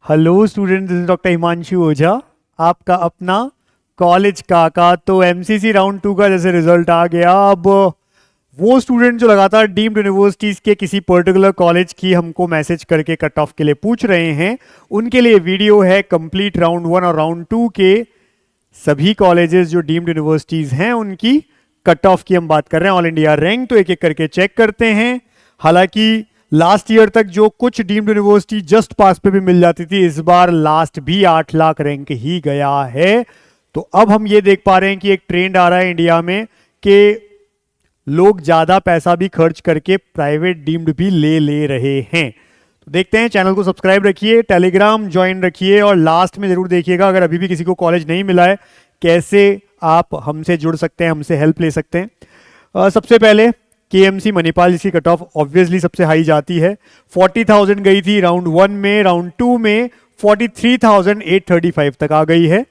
Hello student, this is doctor Himanshu Ojha, आपका अपना college काका। तो एमसीसी राउंड 2 का जैसे रिजल्ट आ गया, अब वो स्टूडेंट जो लगातार डीम्ड यूनिवर्सिटीज़ के किसी पर्टिकुलर कॉलेज की हमको मैसेज करके कट ऑफ के लिए पूछ रहे हैं, उनके लिए वीडियो है कंप्लीट राउंड 1 और राउंड 2 के सभी कॉलेजेस जो डीम्ड यूनिवर्सिटीज़ हैं उनकी कट ऑफ की हम बात कर रहे हैं, ऑल इंडिया रैंक। तो एक एक करके चेक करते हैं। हालांकि लास्ट ईयर तक जो कुछ डीम्ड यूनिवर्सिटी जस्ट पास पे भी मिल जाती थी, इस बार लास्ट भी 8 लाख रैंक ही गया है। तो अब हम ये देख पा रहे हैं कि एक ट्रेंड आ रहा है इंडिया में कि लोग ज्यादा पैसा भी खर्च करके प्राइवेट डीम्ड भी ले रहे हैं। तो देखते हैं, चैनल को सब्सक्राइब रखिए, टेलीग्राम ज्वाइन रखिए और लास्ट में जरूर देखिएगा अगर अभी भी किसी को कॉलेज नहीं मिला है कैसे आप हमसे जुड़ सकते हैं, हमसे हेल्प ले सकते हैं। सबसे पहले केएमसी मणिपाल, जिसकी कट ऑफ ऑब्वियसली सबसे हाई जाती है, 40,000 गई थी राउंड 1 में, राउंड 2 में 43,835 तक आ गई है।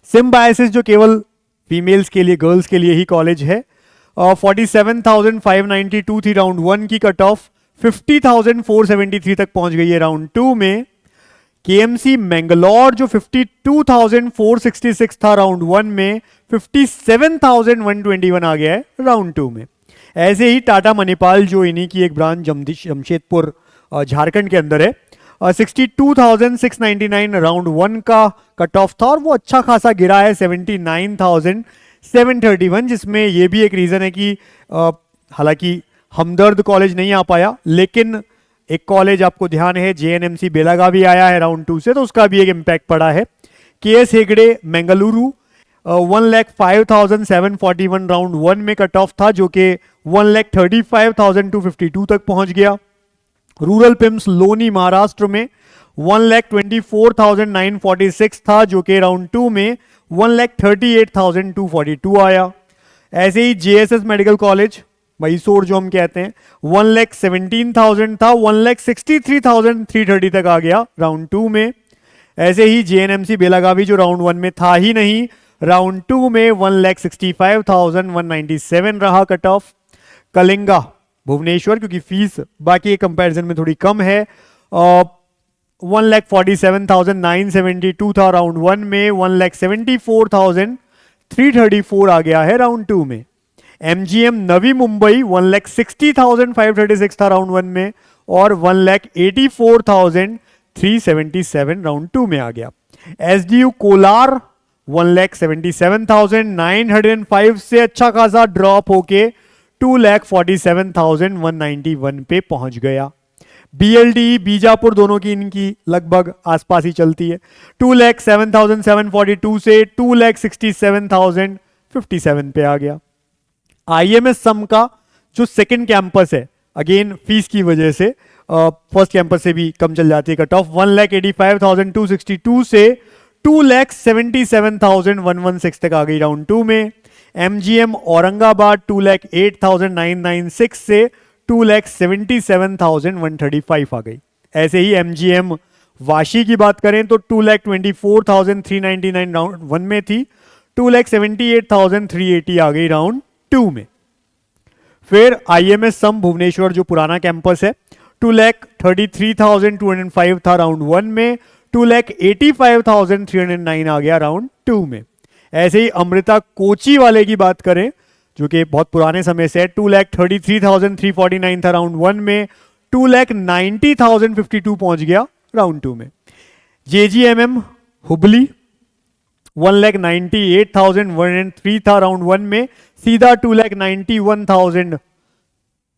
सिम्बायोसिस जो केवल फीमेल्स के लिए, गर्ल्स के लिए ही कॉलेज है, 47,592 थी राउंड 1 की कट ऑफ, 50,473 तक पहुंच गई है राउंड 2 में। केएमसी मैंगलोर जो 52,466 था राउंड 1 में, 57,121 आ गया है राउंड 2 में। ऐसे ही टाटा मणिपाल जो इन्हीं की एक ब्रांच जमशेदपुर झारखंड के अंदर है, 62,699 राउंड 1 का कट ऑफ था और वो अच्छा खासा गिरा है 79,731, जिसमें ये भी एक रीजन है कि हालांकि हमदर्द कॉलेज नहीं आ पाया, लेकिन एक कॉलेज आपको ध्यान है जेएनएमसी बेलागावी आया है राउंड 2 से, तो उसका भी एक इम्पैक्ट पड़ा है। केएस हेगड़े बेंगलुरु 1,05,741 राउंड 1 में कट ऑफ था, जो कि 1,35,252 तक पहुंच गया। रूरल पिम्स लोनी महाराष्ट्र में 1,24,946 था, जो कि राउंड 2 में 1,38,242 आया। ऐसे ही जेएसएस मेडिकल कॉलेज मैसूर जो हम कहते हैं, 1,17,000 था, 1,63,330 तक आ गया राउंड 2 में। ऐसे ही जेएनएमसी बेलागावी जो राउंड 1 में था ही नहीं, राउंड 2 में 1,65,197 रहा कट ऑफ। कलिंगा भुवनेश्वर, क्योंकि फीस बाकी कंपैरिजन में थोड़ी कम है, 1,47,972 था राउंड 1 में, 1,74,334 आ गया है राउंड 2 में। एमजीएम नवी मुंबई 1,60,536 था राउंड 1 में और 1,84,377 राउंड 2 में आ गया। एसडीयू कोलार 1,77,905 से अच्छा खासा ड्रॉप होके 2,47,191 पे पहुंच गया। बीएलडी बीजापुर दोनों की इनकी लगभग आसपास ही चलती है, 2,07,742 से 2,67,057 पे आ गया। आईएमएस सम का जो सेकंड कैंपस है, अगेन फीस की वजह से फर्स्ट कैंपस से भी कम चल जाती है कट ऑफ, 1,85,262 से 2,77,116 तक आ गई राउंड 2 में। एमजीएम औरंगाबाद 2,08,996 से 2,77,135 आ गई। ऐसे ही एमजीएम वाशी की बात करें तो 2,24,399 राउंड 1 में थी, 2,78,380 आ गई राउंड 2 में। फिर आईएमएस सम भुवनेश्वर जो पुराना कैंपस है, 2,33,205 था राउंड 1 में, 2,85,309 आ गया राउंड 2 में। ऐसे ही अमृता कोची वाले की बात करें जो कि बहुत पुराने समय से है, 2,33,349 था राउंड 1 में, 2,90,052 पहुंच गया राउंड 2 में। जेजीएमएम हुबली 1,98,103 था राउंड 1 में, सीधा 2,91,000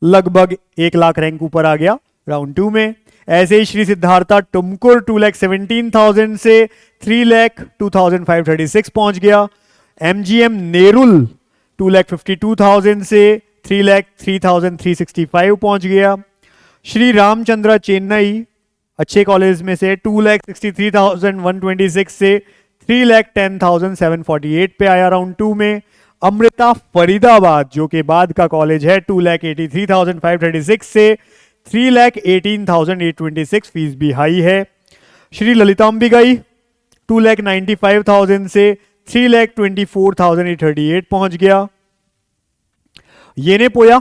लगभग 1 लाख रैंक ऊपर आ गया राउंड 2 में। ऐसे ही श्री सिद्धार्था टुमकुर 2,17,000 से 3,02,536 पहुंच गया। एमजीएम नेरुल 2,52,000 से 3,03,365 पहुंच गया। श्री रामचंद्र चेन्नई अच्छे कॉलेज में से 2,63,126 से 3,10,748 पे आया राउंड 2 में। अमृता फरीदाबाद जो कि बाद का कॉलेज है, 2,83,536 से 3,18,826, फीस भी हाई है। श्री ललितांबिकाई 2,95,000 से 3,24,838 पहुंच गया। येनेपोया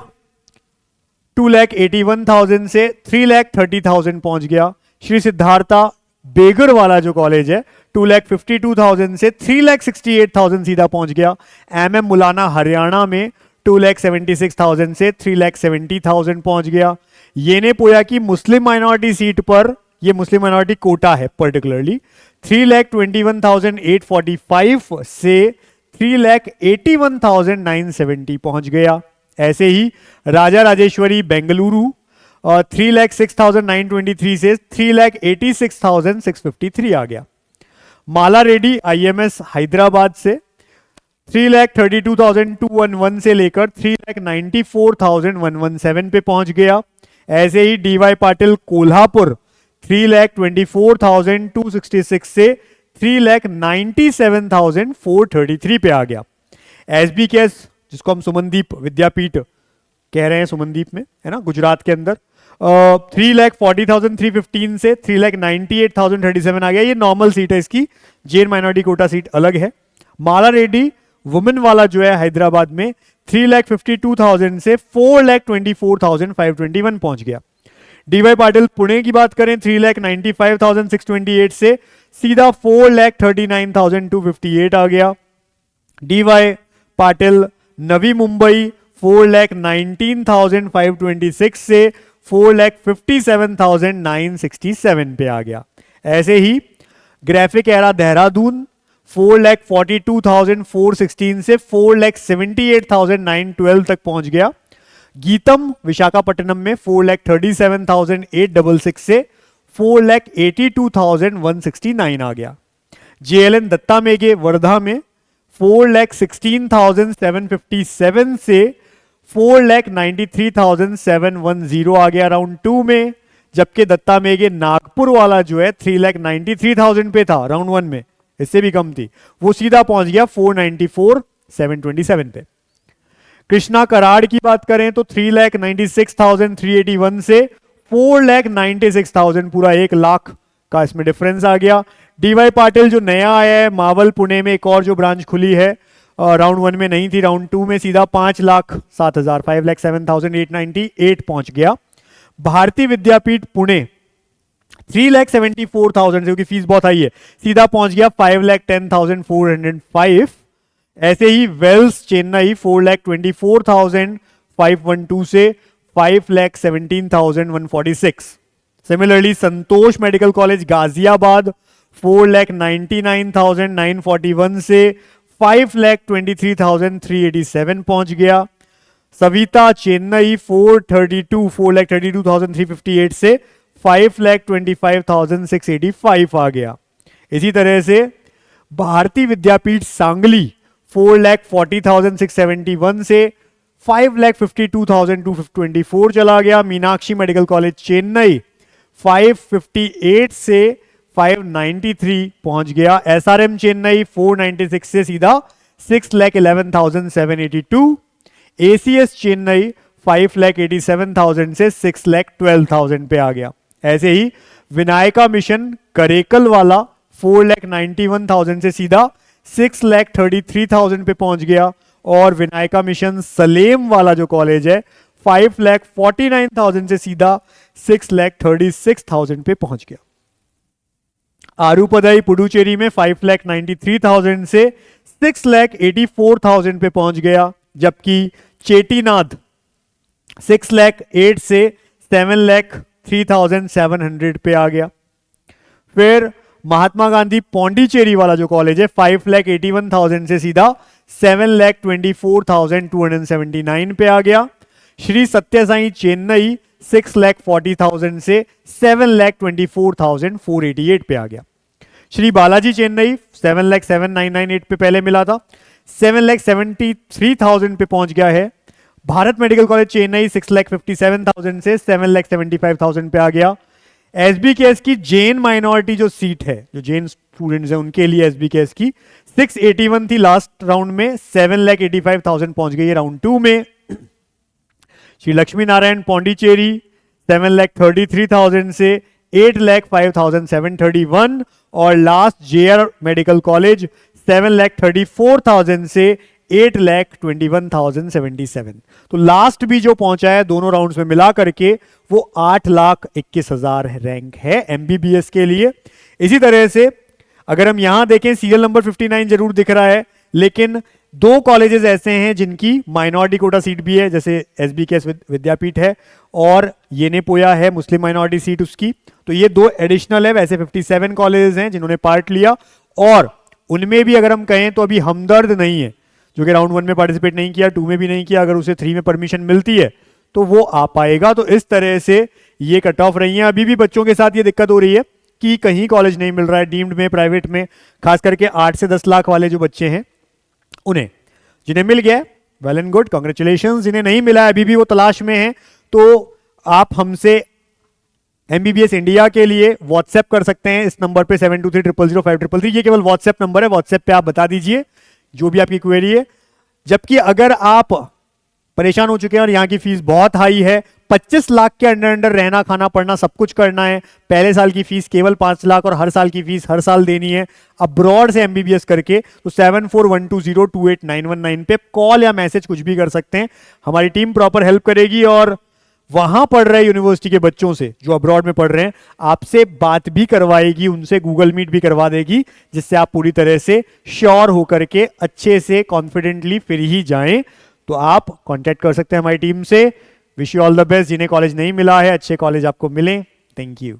2,81,000 से 3,30,000 पहुंच गया। श्री सिद्धार्था बेगर वाला जो कॉलेज है 2,52,000 से 3,68,000 सीधा पहुंच गया। MM मुलाना हरियाणा में 2,76,000 से 3,70,000 पहुंच गया। येने पोया की मुस्लिम माइनॉरिटी सीट पर, ये मुस्लिम माइनॉरिटी कोटा है पर्टिकुलरली, 3,21,845 से 3,81,970 पहुंच गया। ऐसे ही राजा राजेश्वरी बेंगलुरु 3,06,923 से 3,86,653 आ गया। माला रेड्डी IMS हैदराबाद से 3,32,211 से लेकर 3,94,117 पे पहुंच गया। ऐसे ही DY पाटिल कोल्हापुर 3,24,266 से 3,97,433 पे आ गया। SBKS जिसको हम सुमनदीप विद्यापीठ कह रहे हैं, सुमनदीप में है ना, गुजरात के अंदर, 3,40,315 से 3,98,037 आ गया। ये नॉर्मल सीट है इसकी, जैन माइनॉरिटी कोटा सीट अलग है। माला रेड्डी वुमेन वाला जो है हैदराबाद में 3,52,000 से 4,24,521 पहुंच गया। DY पाटिल पुणे की बात करें 3,95,628 से सीधा 4,39,258 आ गया। DY पाटिल नवी मुंबई 4,19,526 से 4,57,967 पे आ गया। ऐसे ही ग्राफिक एरा देहरादून 4,42,416 से 4,78,912 तक पहुंच गया। गीतम विशाखापट्टनम में 4,37,866 से 4,82,169 आ गया। JLN दत्ता मेघे वर्धा में 4,16,757 से 4,93,710 आ गया राउंड 2 में। जबकि दत्ता मेघे नागपुर वाला जो है 3,93,000 पे था राउंड 1 में, इससे भी कम थी, वो सीधा पहुंच गया 4,94,727 पे। कृष्णा कराड़ की बात करें तो 3,96,381 से 4,96,000, पूरा 1 लाख का इसमें डिफरेंस आ गया। DY पाटिल जो नया आया है मावल पुणे में, एक और जो ब्रांच खुली है, राउंड 1 में नहीं थी, राउंड 2 में सीधा 5,07,000 5,07,898 पहुंच गया। भारतीय विद्यापीठ पुणे 3,74,000 से, क्योंकि फीस बहुत हाई है, सीधा पहुंच गया 5,10,405। ऐसे ही वेल्स चेन्नई 4,24,512 से 5,17,146। सिमिलरली संतोष मेडिकल कॉलेज गाजियाबाद 4,99,941 से 5,23,387 पहुंच गया। सविता चेन्नई 4,32,358 से 5,25,685 आ गया। इसी तरह से भारतीय विद्यापीठ सांगली 4,40,671 से 5,52,224 चला गया। मीनाक्षी मेडिकल कॉलेज चेन्नई 558 से 593 पहुंच गया। SRM चेन्नई 496 से सीधा 6,11,782। ACS चेन्नई 5,87,000 से 6,12,000 पे आ गया। ऐसे ही विनायका मिशन करेकल वाला 4,91,000 से सीधा 6,33,000 पे पहुंच गया। और विनायका मिशन सलेम वाला जो कॉलेज है 5,49,000 से सीधा 6,36,000 पे पहुंच गया। आरूपदाई पुडुचेरी में 5,93,000 से 6,84,000 पे पहुंच गया। जबकि चेटीनाद 6,08,000 से 7,03,700 पे आ गया। फिर महात्मा गांधी पौंडीचेरी वाला जो कॉलेज है 5,81,000 से सीधा 7,24,279 पे आ गया। श्री सत्य साई चेन्नई 6,40,000 से 7,24,488 पे आ गया। श्री बालाजी चेन्नई 7,07,998 पे पहले मिला था, 7,73,000 पे पहुंच गया है। भारत मेडिकल कॉलेज चेन्नई 6,57,000 से 7,75,000 पे आ गया। SBKS की जैन माइनॉरिटी जो सीट है, जो जैन स्टूडेंट्स हैं उनके लिए SBKS की 681 थी लास्ट राउंड में, 7,85,000 पहुंच गई है राउंड 2 में। श्री लक्ष्मी नारायण पौंडीचेरी 7,33,000 से 8,05,731 और लास्ट JR मेडिकल कॉलेज 7,34,000 से 8,21,077। तो लास्ट भी जो पहुंचा है दोनों राउंड्स में मिला करके वो 8,21,000 रैंक है एमबीबीएस के लिए। इसी तरह से अगर हम यहां देखें, सीरियल नंबर 59 जरूर दिख रहा है, लेकिन 2 कॉलेजेस ऐसे हैं जिनकी माइनॉरिटी कोटा सीट भी है, जैसे एसबीकेएस विद्यापीठ है और येनेपोया है मुस्लिम माइनॉरिटी सीट उसकी, तो ये 2 एडिशनल है। वैसे 57 कॉलेजेस हैं जिन्होंने पार्ट लिया, और उनमें भी अगर हम कहें तो अभी हमदर्द नहीं है, जो कि राउंड 1 में पार्टिसिपेट नहीं किया, 2 में भी नहीं किया, अगर उसे 3 में परमिशन मिलती है तो वो आ पाएगा। तो इस तरह से ये कट ऑफ रही है। अभी भी बच्चों के साथ ये दिक्कत हो रही है कि कहीं कॉलेज नहीं मिल रहा है, डीम्ड में, प्राइवेट में, खास करके 8 से 10 लाख वाले जो बच्चे हैं उन्हें। जिन्हें मिल गया वेल एंड गुड, कांग्रेचुलेशंस। जिन्हें नहीं मिला अभी भी वो तलाश में है, तो आप हमसे एमबीबीएस इंडिया के लिए व्हाट्सएप कर सकते हैं इस नंबर पे 72300533। ये केवल व्हाट्सएप नंबर है, व्हाट्सएप पे आप बता दीजिए जो भी आपकी क्वेरी है। जबकि अगर आप परेशान हो चुके हैं और यहाँ की फीस बहुत हाई है, 25 लाख के अंडर रहना, खाना, पढ़ना सब कुछ करना है, पहले साल की फीस केवल 5 लाख और हर साल की फीस हर साल देनी है अब्रॉड से एमबीबीएस करके, तो 7412028919 पे कॉल या मैसेज कुछ भी कर सकते हैं। हमारी टीम प्रॉपर हेल्प करेगी और वहां पढ़ रहे यूनिवर्सिटी के बच्चों से जो अब्रॉड में पढ़ रहे हैं आपसे बात भी करवाएगी, उनसे गूगल मीट भी करवा देगी, जिससे आप पूरी तरह से श्योर होकर के अच्छे से कॉन्फिडेंटली फिर ही जाएं। तो आप कांटेक्ट कर सकते हैं हमारी टीम से। Wish you all the best. जिन्हें कॉलेज नहीं मिला है, अच्छे कॉलेज आपको मिले। Thank you.